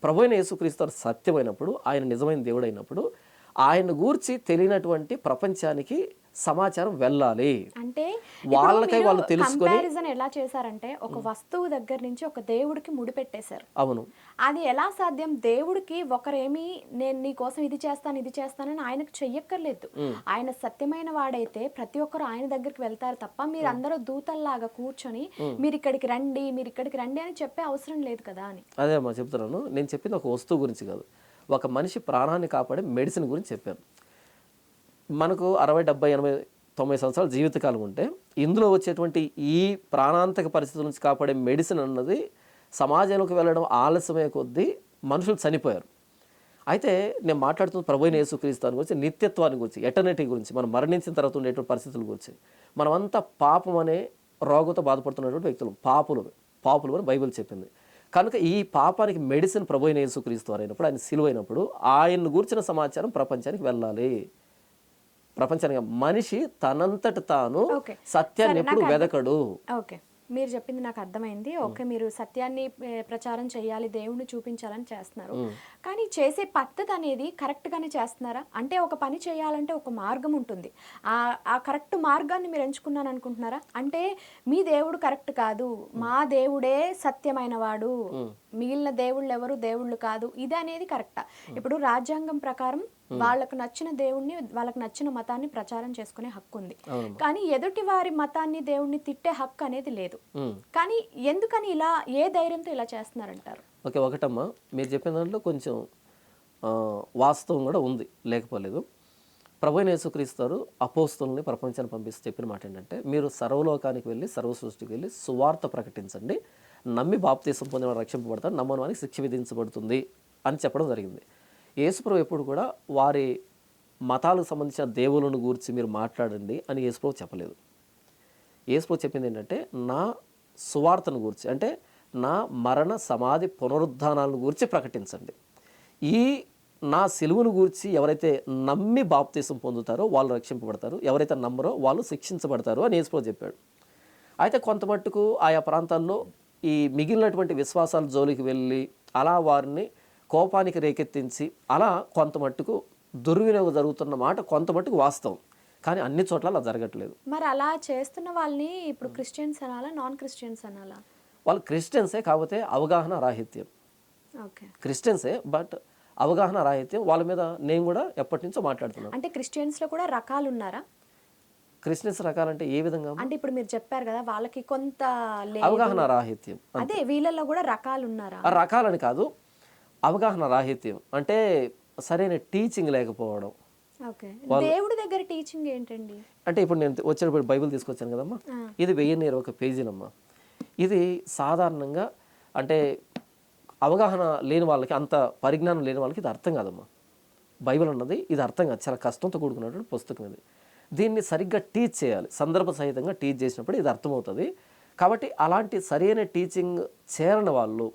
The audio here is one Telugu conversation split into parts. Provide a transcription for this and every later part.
ప్రభువైన యేసుక్రీస్తు వారు సత్యమైనప్పుడు, ఆయన నిజమైన దేవుడైనప్పుడు, ఆయన గూర్చి తెలియనటువంటి ప్రపంచానికి సమాచారం వెళ్ళాలి. అంటే వాళ్ళకై వాళ్ళు తెలుసుకొని కంపారిజన్ ఎలా చేశారంటే ఒక వస్తువు దగ్గర నుంచి ఒక దేవుడికి ముడిపెట్టేశారు. అవును. అది ఎలా సాధ్యం? దేవుడికి ఒకరేమి నేను నీ కోసం ఇది చేస్తానని ఆయనకు చెయ్యక్కర్లేదు. ఆయన సత్యమైన వాడైతే ప్రతి ఒక్కరు ఆయన దగ్గరికి వెళ్తారు తప్ప మీరందరూ దూతల్లాగా కూర్చొని మీరు ఇక్కడికి రండి అని చెప్పే అవసరం లేదు కదా అని. అదే అమ్మా చెప్తున్నాను. నేను చెప్పింది ఒక వస్తువు గురించి కాదు, ఒక మనిషి ప్రాణాన్ని కాపాడే మెడిసిన్ గురించి చెప్పాను. మనకు 60, 70, 80, 90 సంవత్సరాల జీవితకాలం ఉంటే ఇందులో వచ్చేటువంటి ఈ ప్రాణాంతక పరిస్థితుల నుంచి కాపాడే మెడిసిన్ అన్నది సమాజంలోకి వెళ్ళడం ఆలస్యమే కొద్దీ మనుషులు చనిపోయారు. అయితే నేను మాట్లాడుతున్న ప్రభువైన యేసుక్రీస్తు గురించి, నిత్యత్వాన్ని గురించి, ఎటర్నిటీ గురించి, మనం మరణించిన తర్వాత ఉండేటువంటి పరిస్థితుల గురించి. మనమంతా పాపం అనే రోగంతో బాధపడుతున్నటువంటి వ్యక్తులు, పాపులు అని బైబిల్ చెప్పింది. కనుక ఈ పాపానికి మెడిసిన్ ప్రభువైన యేసుక్రీస్తు అయినప్పుడు, ఆయన సిలువైనప్పుడు ఆయన్ను గూర్చిన సమాచారం ప్రపంచానికి వెళ్ళాలి. ప్రపంచానికి మనిషి తనంతట తాను సత్యాన్ని ఎప్పుడు వెదకడు. ఓకే, మీరు చెప్పింది నాకు అర్థమైంది. ఓకే, మీరు సత్యాన్ని ప్రచారం చేయాలి, దేవుణ్ణి చూపించాలని చేస్తున్నారు. కానీ చేసే పద్ధతి అనేది కరెక్ట్గానే చేస్తున్నారా? అంటే ఒక పని చేయాలంటే ఒక మార్గం ఉంటుంది. ఆ కరెక్ట్ మార్గాన్ని మీరు ఎంచుకున్నాను అనుకుంటున్నారా? అంటే మీ దేవుడు కరెక్ట్ కాదు, మా దేవుడే సత్యమైన వాడు, మిగిలిన దేవుళ్ళు ఎవరు దేవుళ్ళు కాదు, ఇది అనేది కరెక్టా? ఇప్పుడు రాజ్యాంగం ప్రకారం వాళ్ళకు నచ్చిన దేవుణ్ణి, వాళ్ళకు నచ్చిన మతాన్ని ప్రచారం చేసుకునే హక్కు ఉంది. కానీ ఎదుటి వారి మతాన్ని, దేవుణ్ణి తిట్టే హక్కు అనేది లేదు. కానీ ఎందుకని ఇలా, ఏ ధైర్యంతో ఇలా చేస్తున్నారంటారు? ఓకే, ఒకటమ్మా మీరు చెప్పిన దాంట్లో కొంచెం వాస్తవం కూడా ఉంది, లేకపోలేదు. ప్రభువైన యేసుక్రీస్తు అపోస్తలుని ప్రపంచాన్ని పంపిస్తూ చెప్పిన మాట ఏంటంటే, మీరు సర్వలోకానికి వెళ్ళి, సర్వ సృష్టికి వెళ్ళి సువార్త ప్రకటించండి, నమ్మి బాప్తీసం పొందిన నరక్షింపబడతారు, నమ్మని వారికి శిక్ష విధించబడుతుంది అని చెప్పడం జరిగింది. యేసుప్రభు ఎప్పుడు కూడా వారి మతాలకు సంబంధించిన దేవులను గురించి మీరు మాట్లాడండి అని యేసుప్రభు చెప్పలేదు. యేసుప్రభు చెప్పింది ఏంటంటే, నా సువార్తను గురించి, అంటే నా మరణ సమాధి పునరుద్ధానాలను గురించి ప్రకటించండి. ఈ నా సిలువను గురించి ఎవరైతే నమ్మి బాప్తీసం పొందుతారో వాళ్ళు రక్షింపబడతారు, ఎవరైతే నమ్మరో వాళ్ళు శిక్షించబడతారు అని యేసుప్రభు చెప్పాడు. అయితే కొంత మట్టుకు ఆయా ప్రాంతాల్లో ఈ మిగిలినటువంటి విశ్వాసాల జోలికి వెళ్ళి అలా వారిని కోపానికి రేకెత్తించి అలా కొంత మట్టుకు దుర్వినియోగం జరుగుతున్న మాట కొంత మట్టుకు వాస్తవం. కానీ అన్ని చోట్ల అలా జరగట్లేదు. మరి అలా చేస్తున్న వాళ్ళని ఇప్పుడు క్రిస్టియన్స్ అనాలా, నాన్ క్రిస్టియన్స్ అనాలా? వాళ్ళు క్రిస్టియన్సే, కాకపోతే అవగాహన రాహిత్యం. ఓకే, క్రిస్టియన్సే, బట్ అవగాహన రాహిత్యం. వాళ్ళ మీద నేను కూడా ఎప్పటి నుంచో మాట్లాడుతున్నాను. అంటే క్రిస్టియన్స్లో కూడా రకాలు ఉన్నారా? క్రిస్టియన్స్ రకాలంటే ఏ విధంగా? అంటే ఇప్పుడు మీరు చెప్పారు కదా వాళ్ళకి కొంత అవగాహన రాహిత్యం. అదే వీళ్ళల్లో కూడా రకాలు ఉన్నారా? ఆ రకాలని కాదు, అవగాహన రాహిత్యం అంటే సరైన టీచింగ్ లేకపోవడం. ఓకే, దేవుడి దగ్గర టీచింగ్ ఏంటండి? అంటే ఇప్పుడు నేను వచ్చేటప్పుడు బైబిల్ తీసుకొచ్చాను కదమ్మా, ఇది 1021 పేజీలమ్మా. ఇది సాధారణంగా అంటే అవగాహన లేని వాళ్ళకి, అంత పరిజ్ఞానం లేని వాళ్ళకి ఇది అర్థం కాదమ్మా. బైబిల్ అన్నది ఇది అర్థం కాదు, చాలా కష్టంతో కూడుకున్నటువంటి పుస్తకం ఇది. దీన్ని సరిగ్గా టీచ్ చేయాలి, సందర్భ సహితంగా టీచ్ చేసినప్పుడు ఇది అర్థమవుతుంది. కాబట్టి అలాంటి సరైన టీచింగ్ చేరని వాళ్ళు,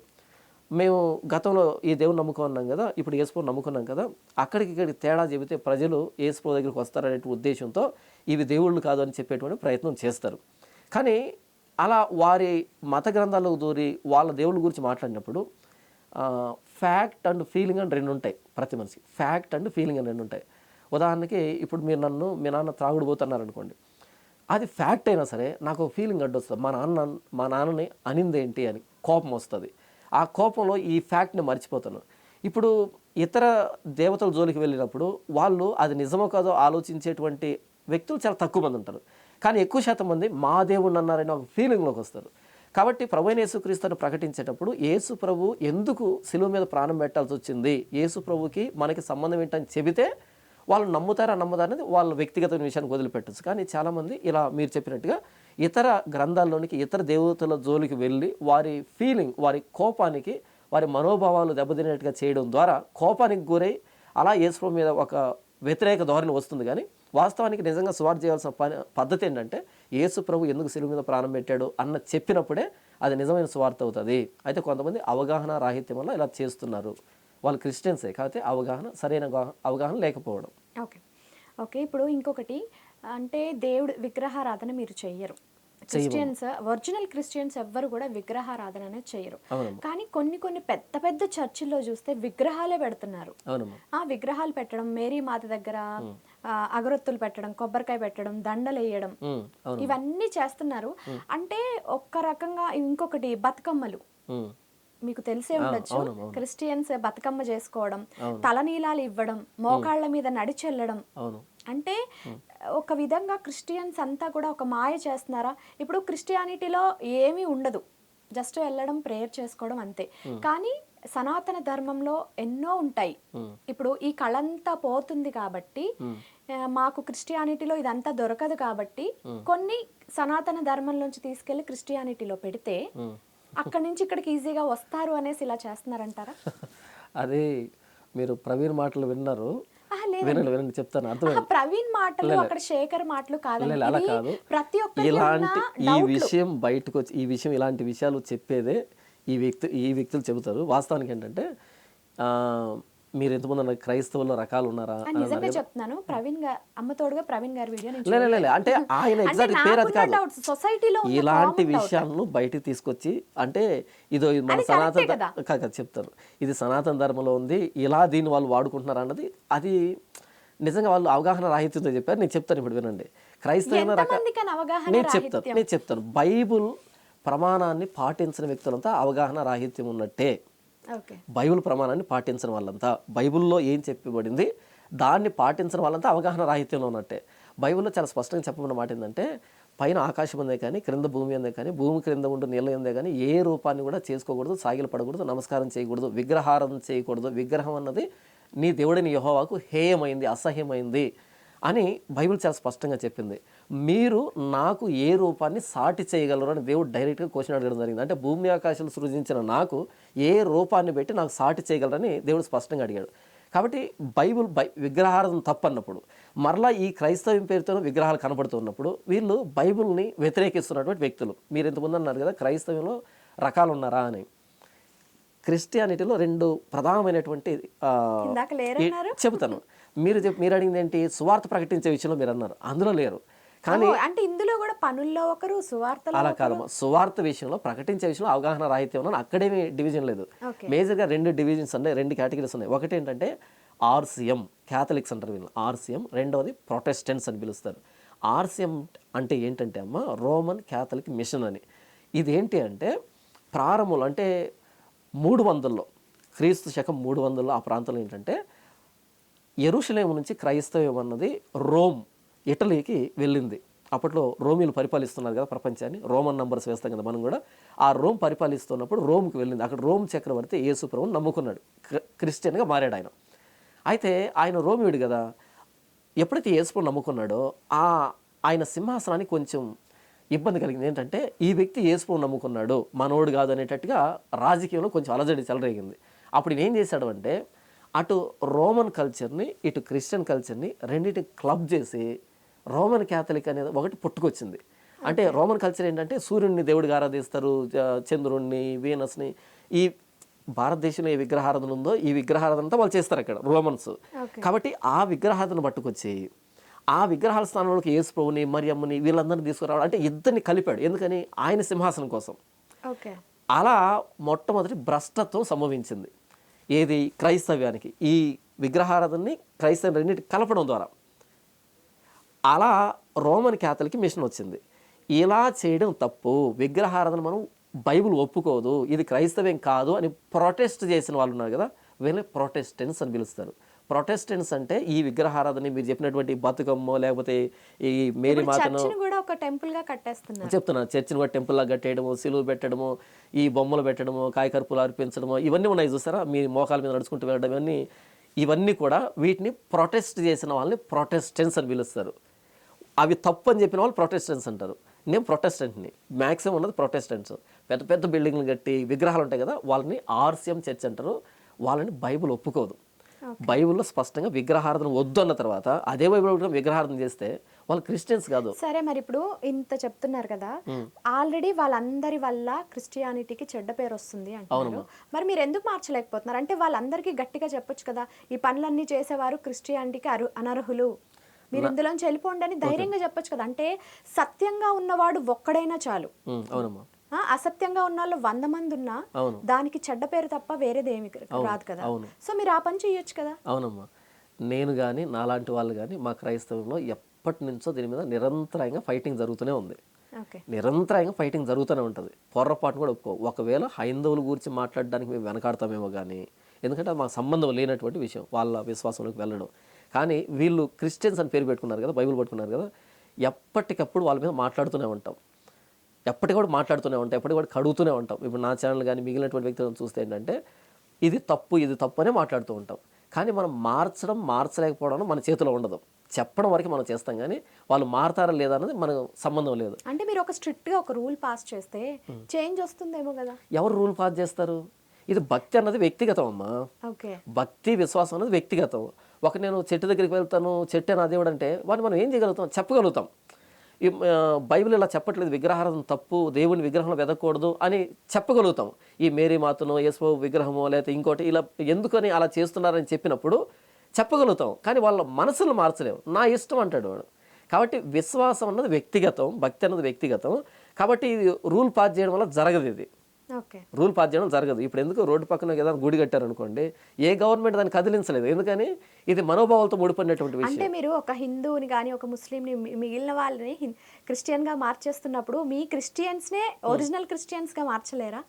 మేము గతంలో ఈ దేవుని నమ్ముకున్నాం కదా, ఇప్పుడు యేసుప్రభుని నమ్ముకున్నాం కదా, ఇక్కడికి తేడా చెబితే ప్రజలు యేసుప్రభు దగ్గరికి వస్తారనే ఉద్దేశంతో ఇవి దేవుళ్ళు కాదు అని చెప్పేటువంటి ప్రయత్నం చేస్తారు. కానీ అలా వారి మత గ్రంథాలకు దూరి వాళ్ళ దేవుళ్ళ గురించి మాట్లాడినప్పుడు ఫ్యాక్ట్ అండ్ ఫీలింగ్ అని రెండు ఉంటాయి ప్రతి మనిషికి. ఫ్యాక్ట్ అండ్ ఫీలింగ్ అని రెండు ఉంటాయి. ఉదాహరణకి ఇప్పుడు మీరు నన్ను, మీ నాన్న త్రాగుడు పోతున్నారు అనుకోండి, అది ఫ్యాక్ట్ అయినా సరే నాకు ఫీలింగ్ అడ్డొస్తుంది. మా నాన్నని అనిందేంటి అని కోపం వస్తుంది. ఆ కోపంలో ఈ ఫ్యాక్ట్ని మర్చిపోతాను. ఇప్పుడు ఇతర దేవతల జోలికి వెళ్ళినప్పుడు వాళ్ళు అది నిజమో కాదో ఆలోచించేటువంటి వ్యక్తులు చాలా తక్కువ మంది ఉంటారు. కానీ ఎక్కువ శాతం మంది మా దేవుణ్ణి అన్నారని ఒక ఫీలింగ్లోకి వస్తారు. కాబట్టి ప్రభువైన యేసుక్రీస్తును ప్రకటించేటప్పుడు యేసు ప్రభు ఎందుకు సిలువ మీద ప్రాణం పెట్టాల్సి వచ్చింది, యేసు ప్రభుకి మనకి సంబంధం ఏంటని చెబితే వాళ్ళు నమ్ముతారా అనేది వాళ్ళ వ్యక్తిగత విషయాన్ని వదిలిపెట్టచ్చు. కానీ చాలామంది ఇలా మీరు చెప్పినట్టుగా ఇతర గ్రంథాల్లోనికి, ఇతర దేవతల జోలికి వెళ్ళి వారి ఫీలింగ్, వారి కోపానికి, వారి మనోభావాలు దెబ్బతినేట్టుగా చేయడం ద్వారా కోపానికి గురై అలా యేసు మీద ఒక వ్యతిరేక ధోరణి వస్తుంది. కానీ వాస్తవానికి నిజంగా సువార్త చేయాల్సిన పద్ధతి ఏంటంటే, యేసు ప్రభు ఎందుకు సిలువ మీద ప్రాణం పెట్టాడు అన్న చెప్పినప్పుడే అది నిజమైన సువార్త అవుతుంది. అయితే కొంతమంది అవగాహన రాహిత్యం వల్ల ఇలా చేస్తున్నారు. వాళ్ళు క్రిస్టియన్సే, కాకపోతే సరైన అవగాహన లేకపోవడం. ఓకే ఓకే ఇప్పుడు ఇంకొకటి అంటే దేవుడు విగ్రహారాధన మీరు చెయ్యరు క్రిస్టియన్స్, ఒరిజినల్ క్రిస్టియన్స్ ఎవ్వరు కూడా విగ్రహారాధన అనేది చేయరు. అవునమ్మా. కానీ కొన్ని కొన్ని పెద్ద పెద్ద చర్చిల్లో చూస్తే విగ్రహాలే పెడుతున్నారు. అవునమ్మా. ఆ విగ్రహాలు పెట్టడం, మేరీ మాత దగ్గర అగరొత్తులు పెట్టడం, కొబ్బరికాయ పెట్టడం, దండలు వేయడం, అవును. ఇవన్నీ చేస్తున్నారు. అంటే ఒక్క రకంగా ఇంకొకటి బతుకమ్మలు మీకు తెలిసే ఉండొచ్చు. క్రిస్టియన్స్ బతుకమ్మ చేసుకోవడం, తలనీలాలు ఇవ్వడం, మోకాళ్ళ మీద నడిచెళ్ళడం, అంటే ఒక విధంగా క్రిస్టియన్స్ అంతా కూడా ఒక మాయ చేస్తున్నారా? ఇప్పుడు క్రిస్టియానిటీలో ఏమీ ఉండదు, జస్ట్ వెళ్ళడం, ప్రేయర్ చేసుకోవడం అంతే. కానీ సనాతన ధర్మంలో ఎన్నో ఉంటాయి. ఇప్పుడు ఈ కళంతా పోతుంది కాబట్టి, మాకు క్రిస్టియానిటీలో ఇదంతా దొరకదు కాబట్టి కొన్ని సనాతన ధర్మంలోంచి తీసుకెళ్లి క్రిస్టియానిటీలో పెడితే అక్కడి నుంచి ఇక్కడికి ఈజీగా వస్తారు అనేసి ఇలా చేస్తున్నారంటారా? అదే మీరు ప్రవీణ్ మాటలు విన్నారు. వినండి చెప్తాను, అర్థమైంది. ప్రవీణ్ మాటలు అక్కడ శేఖర్ మాటలు కాదు, అలా కాదు. ప్రతి ఒక్కరి ఇలాంటి ఈ విషయం బయటకు వచ్చి, ఈ విషయం ఇలాంటి విషయాలు చెప్పేదే ఈ వ్యక్తులు చెబుతారు. వాస్తవానికి ఏంటంటే మీరు ఎంతమంది అన్నారు క్రైస్తవుల్లో రకాలు ఉన్నారా నిజంగా చెప్తున్నాను. ప్రవీణ్ గారు అమ్మతోడుగా ప్రవీణ్ గారి వీడియో అంటే ఆయన ఎగ్జాక్ట్ పేరు అది కాదు. సొసైటీలో ఇలాంటి విషయాలను బయటికి తీసుకొచ్చి, అంటే ఇదో మన సనాతన కాదు చెప్తారు, ఇది సనాతన ధర్మంలో ఉంది, ఇలా దీన్ని వాళ్ళు వాడుకుంటున్నారు అన్నది అది నిజంగా వాళ్ళు అవగాహన రాహిత్యంతో చెప్పారు. నేను చెప్తాను, ఇప్పుడు వినండి. క్రైస్తవ నేను చెప్తాను బైబుల్ ప్రమాణాన్ని పాటించిన వ్యక్తులంతా అవగాహన రాహిత్యం ఉన్నట్టే. బైబిల్ ప్రమాణాన్ని పాటించిన వాళ్ళంతా, బైబిల్లో ఏం చెప్పబడింది దాన్ని పాటించిన వాళ్ళంతా అవగాహన రాహిత్యంలో ఉన్నట్టే. బైబిల్లో చాలా స్పష్టంగా చెప్పబడిన మాట ఏంటంటే, పైన ఆకాశం ఉందే కానీ, క్రింద భూమి ఉందే కానీ, భూమి క్రింద ఉండే నీళ్ళ ఉందే కానీ ఏ రూపాన్ని కూడా చేసుకోకూడదు, సాగిలు పడకూడదు, నమస్కారం చేయకూడదు, విగ్రహారం చేయకూడదు. విగ్రహం అన్నది నీ దేవుడిని యెహోవాకు హేయమైంది, అసహ్యమైంది అని బైబిల్ చాలా స్పష్టంగా చెప్పింది. మీరు నాకు ఏ రూపాన్ని సాటి చేయగలరు అని దేవుడు డైరెక్ట్గా క్వశ్చన్ అడగడం జరిగింది. అంటే భూమి ఆకాశాలు సృజించిన నాకు ఏ రూపాన్ని పెట్టి నాకు సాటి చేయగలరని దేవుడు స్పష్టంగా అడిగాడు. కాబట్టి విగ్రహారాధన తప్పన్నప్పుడు, మరలా ఈ క్రైస్తవం పేరుతో విగ్రహాలు కనబడుతున్నప్పుడు వీళ్ళు బైబిల్ని వ్యతిరేకిస్తున్నటువంటి వ్యక్తులు. మీరు ఇంతకుముందు అన్నారు కదా క్రైస్తవంలో రకాలు ఉన్నారా అని. క్రిస్టియానిటీలో రెండు ప్రధానమైనటువంటి చెబుతాను. మీరు అడిగింది ఏంటి, సువార్త ప్రకటించే విషయంలో మీరు అన్నారు, అందులో లేరు. కానీ అంటే ఇందులో కూడా పనుల్లో ఒకరు, సువార్తలో అలా కాదమ్మా. సువార్త విషయంలో, ప్రకటించే విషయంలో అవగాహన రాహిత్యం ఉన్నాను. అక్కడేమీ డివిజన్ లేదు. మేజర్గా రెండు డివిజన్స్ ఉన్నాయి, రెండు కేటగిరీస్ ఉన్నాయి. ఒకటి ఏంటంటే ఆర్సిఎం, క్యాథలిక్స్ అంటారు వీళ్ళు, ఆర్సిఎం. రెండవది ప్రొటెస్టెంట్స్ అని పిలుస్తారు. ఆర్సిఎం అంటే ఏంటంటే అమ్మ, రోమన్ క్యాథలిక్ మిషన్ అని. ఇదేంటి అంటే ప్రారంభంలో, అంటే 300లో, క్రీస్తు శకం 300లో ఆ ప్రాంతంలో ఏంటంటే యెరూషలేము నుంచి క్రైస్తవం అన్నది రోమ్, ఇటలీకి వెళ్ళింది. అప్పట్లో రోమిలు పరిపాలిస్తున్నారు కదా ప్రపంచాన్ని, రోమన్ నంబర్స్ వేస్తాం కదా మనం కూడా. ఆ రోమ్ పరిపాలిస్తున్నప్పుడు రోమ్కి వెళ్ళింది. అక్కడ రోమ్ చక్రవర్తి యేసు ప్రభువుని నమ్ముకున్నాడు, క్రిస్టియన్గా మారాడు ఆయన. అయితే ఆయన రోమియుడు కదా, ఎప్పుడైతే యేసు ప్రభువుని నమ్ముకున్నాడో ఆయన సింహాసనానికి కొంచెం ఇబ్బంది కలిగింది. ఏంటంటే ఈ వ్యక్తి యేసు ప్రభువుని నమ్ముకున్నాడు, మనోడు కాదు అనేటట్టుగా రాజకీయంలో కొంచెం అలజడి చెలరేగింది. అప్పుడు ఈయన ఏం చేశాడు అంటే, అటు రోమన్ కల్చర్ని, ఇటు క్రిస్టియన్ కల్చర్ని రెండింటి క్లబ్ చేసి రోమన్ క్యాథలిక్ అనేది ఒకటి పుట్టుకొచ్చింది. అంటే రోమన్ కల్చర్ ఏంటంటే సూర్యుడిని దేవుడిగా ఆరాధిస్తారు, చంద్రుడిని, వీనస్ని. ఈ భారతదేశంలో ఏ విగ్రహారాధన ఉందో ఈ విగ్రహారాధన అంతా వాళ్ళు చేస్తారు అక్కడ రోమన్స్. కాబట్టి ఆ విగ్రహారాధన పట్టుకొచ్చి ఆ విగ్రహాల స్థానంలోకి యేసు ప్రభుని, మరియమ్మని వీళ్ళందరినీ తీసుకురావడం, అంటే ఇద్దరిని కలిపాడు. ఎందుకని, ఆయన సింహాసనం కోసం. అలా మొట్టమొదటి భ్రష్టత్వం సంభవించింది ఏది, క్రైస్తవ్యానికి. ఈ విగ్రహారాధనని క్రైస్తవం రెండింటి కలపడం ద్వారా అలా రోమన్ క్యాథలిక్ మిషన్ వచ్చింది. ఇలా చేయడం తప్పు, విగ్రహారాధన మనం బైబిల్ ఒప్పుకోదు, ఇది క్రైస్తవ్యం కాదు అని ప్రొటెస్ట్ చేసిన వాళ్ళు ఉన్నారు కదా, వీళ్ళని ప్రొటెస్టెంట్స్ అని పిలుస్తారు. ప్రొటెస్టెంట్స్ అంటే ఈ విగ్రహారాధన మీరు చెప్పినటువంటి బతుకమ్మ, లేకపోతే ఈ మేరీ మాతను చెప్తున్నారు, చర్చిని కూడా టెంపుల్ లాగా కట్టేయడము, సిలువ పెట్టడము, ఈ బొమ్మలు పెట్టడము, కాయకర్పూలు అర్పించడము, ఇవన్నీ ఉన్నాయి చూస్తారా, మీ మోకాల మీద నడుచుకుంటూ వెళ్ళడం, ఇవన్నీ కూడా వీటిని ప్రొటెస్ట్ చేసిన వాళ్ళని ప్రొటెస్టెంట్స్ అని పిలుస్తారు. అవి తప్పు అని చెప్పిన వాళ్ళు ప్రొటెస్టెంట్స్ అంటారు. నేను ప్రొటెస్టెంట్ని, మ్యాక్సిమం ఉన్నది ప్రొటెస్టెంట్స్. పెద్ద పెద్ద బిల్డింగ్లు కట్టి విగ్రహాలు ఉంటాయి కదా, వాళ్ళని ఆర్సిఎం చర్చ్ అంటారు. వాళ్ళని బైబిల్ ఒప్పుకోదు. బైబిల్లో స్పష్టంగా విగ్రహారాధన వద్దు అన్న తర్వాత అదే బైబిల్ విగ్రహారాధన చేస్తే వాళ్ళు క్రిస్టియన్స్ కాదు. సరే, మరి ఇప్పుడు ఇంత చెప్తున్నారు కదా, ఆల్రెడీ వాళ్ళందరి వల్ల క్రిస్టియానిటీకి చెడ్డ పేరు వస్తుంది అంటున్నారు. మరి మీరు ఎందుకు మార్చలేకపోతున్నారు? అంటే వాళ్ళందరికీ గట్టిగా చెప్పొచ్చు కదా, ఈ పనులన్నీ చేసేవారు క్రిస్టియానిటీకి అనర్హులు. మీరు ఇందులోంచి వెళ్ళిపోండి అని ధైర్యంగా చెప్పొచ్చు కదా. అంటే సత్యంగా ఉన్నవాడు ఒక్కడైనా చాలు. అవునమ్మా. అసత్యంగా ఉన్న వాళ్ళు 100 మంది ఉన్నా అవును. దానికి చెడ్డ పేరు తప్ప వేరేది ఏమి రాదు కదా. సో మీరు ఆ పని చేయొచ్చు కదా. అవునమ్మా. నేను కానీ నాలాంటి వాళ్ళు కానీ మా క్రైస్తవంలో ఎప్పటి నుంచో దీని మీద నిరంతరంగా ఫైటింగ్ జరుగుతూనే ఉంది. ఓకే. నిరంతరంగా ఫైటింగ్ జరుగుతూనే ఉంటుంది. పొర్రపాటు కూడా ఒప్పుకో. ఒకవేళ హైందవుల గురించి మాట్లాడడానికి మేము వెనకాడతామేమో కానీ, ఎందుకంటే అది మాకు సంబంధం లేనటువంటి విషయం వాళ్ళ విశ్వాసంలోకి వెళ్ళడం. కానీ వీళ్ళు క్రిస్టియన్స్ అని పేరు పెట్టుకున్నారు కదా, బైబిల్ పట్టుకున్నారు కదా, ఎప్పటికప్పుడు వాళ్ళ మీద మాట్లాడుతూనే ఉంటాం. ఎప్పటికి కూడా మాట్లాడుతూనే ఉంటాం, ఎప్పటికి కూడా కడుగుతూనే ఉంటాం. ఇప్పుడు నా ఛానల్ కానీ మిగిలినటువంటి వ్యక్తులను చూస్తే ఏంటంటే ఇది తప్పు అనే మాట్లాడుతూ ఉంటాం. కానీ మనం మార్చలేకపోవడం మన చేతిలో ఉండదు. చెప్పడం వరకు మనం చేస్తాం, కానీ వాళ్ళు మారతారా లేదా అన్నది మనకు సంబంధం లేదు. అంటే మీరు ఒక స్ట్రిక్ట్గా ఒక రూల్ పాస్ చేస్తే చేంజ్ వస్తుందేమో కదా. ఎవరు రూల్ పాస్ చేస్తారు? ఇది భక్తి అన్నది వ్యక్తిగతం అమ్మా. ఓకే. భక్తి విశ్వాసం అన్నది వ్యక్తిగతం. నేను చెట్టు దగ్గరికి వెళ్తాను, చెట్టే నా దేవుడు అంటే వాడిని మనం ఏం చేయగలుగుతాం? చెప్పగలుగుతాం. ఈ బైబిల్ ఇలా చెప్పట్లేదు, విగ్రహారాధన తప్పు, దేవుని విగ్రహంలో వెదకూడదు అని చెప్పగలుగుతాం. ఈ మేరీ మాతను, యేసు విగ్రహమో లేకపోతే ఇంకోటి ఇలా ఎందుకని అలా చేస్తున్నారని చెప్పినప్పుడు చెప్పగలుగుతాం. కానీ వాళ్ళ మనసును మార్చలేము. నా ఇష్టం అంటాడు వాడు. కాబట్టి విశ్వాసం అన్నది వ్యక్తిగతం, భక్తి అన్నది వ్యక్తిగతం. కాబట్టి ఇది రూల్ పాస్ చేయడం వల్ల జరగదు. ఇది ఓకే. రూల్ పాస్ చేయడం జరగదు. ఇప్పుడు ఎందుకు రోడ్డు పక్కన ఏదైనా గుడి కట్టారనుకోండి, ఏ గవర్నమెంట్ దాన్ని కదిలించలేదు. ఎందుకని ఇది మనోభావాలతో ముడిపడినటువంటి విషయం. అంటే మీరు ఒక హిందువుని కానీ ఒక ముస్లింని మిగిలిన వాళ్ళని క్రిస్టియన్గా మార్చేస్తున్నప్పుడు మీ క్రిస్టియన్స్నే ఒరిజినల్ క్రిస్టియన్స్గా మార్చలేరా?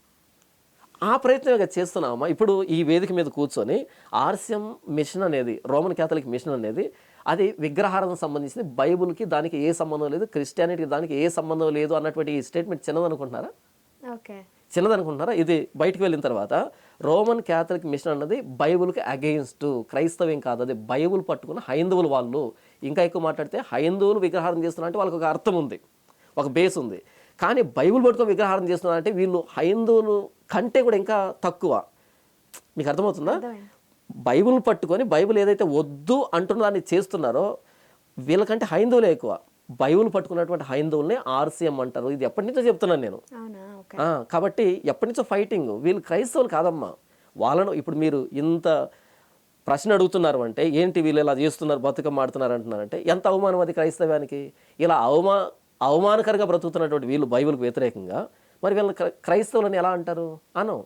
ఆ ప్రయత్నం చేస్తున్నామా. ఇప్పుడు ఈ వేదిక మీద కూర్చొని ఆర్సిఎం మిషన్ అనేది, రోమన్ క్యాథలిక్ మిషన్ అనేది, అది విగ్రహారాధనకు సంబంధించింది. బైబుల్కి దానికి ఏ సంబంధం లేదు, క్రిస్టియానిటీకి దానికి ఏ సంబంధం లేదు అన్నటువంటి ఈ స్టేట్మెంట్ చిన్నదనుకుంటున్నారా? ఓకే. చిన్నదనుకుంటున్నారా? ఇది బయటకు వెళ్ళిన తర్వాత రోమన్ క్యాథలిక్ మిషన్ అన్నది బైబుల్కి అగెయిన్స్ట్, క్రైస్తవం కాదు, అది బైబుల్ పట్టుకున్న హైందవులు వాళ్ళు. ఇంకా ఎక్కువ మాట్లాడితే హైందవులు విగ్రహారాధన చేస్తున్నారంటే వాళ్ళకి ఒక అర్థం ఉంది, ఒక బేస్ ఉంది. కానీ బైబుల్ పట్టుకొని విగ్రహారాధన చేస్తున్నారంటే వీళ్ళు హైందవులు కంటే కూడా ఇంకా తక్కువ. మీకు అర్థమవుతుందా? బైబుల్ పట్టుకొని బైబుల్ ఏదైతే వద్దు అంటున్న దాన్ని చేస్తున్నారో వీళ్ళకంటే హైందవులే ఎక్కువ. బైబుల్ పట్టుకున్నటువంటి హైందవుల్ని ఆర్సిఎం అంటారు. ఇది ఎప్పటి నుంచో చెప్తున్నాను నేను. కాబట్టి ఎప్పటి నుంచో ఫైటింగ్. వీళ్ళు క్రైస్తవులు కాదమ్మా. వాళ్ళను ఇప్పుడు మీరు ఇంత ప్రశ్న అడుగుతున్నారు అంటే ఏంటి వీళ్ళు ఇలా చేస్తున్నారు, బతుకమ్మ ఆడుతున్నారు అంటున్నారంటే ఎంత అవమానం అది క్రైస్తవానికి. ఇలా అవమానకరంగా బ్రతుకుతున్నటువంటి వీళ్ళు బైబిల్కి వ్యతిరేకంగా మరి వీళ్ళని క్రైస్తవులని ఎలా అంటారు? అనం.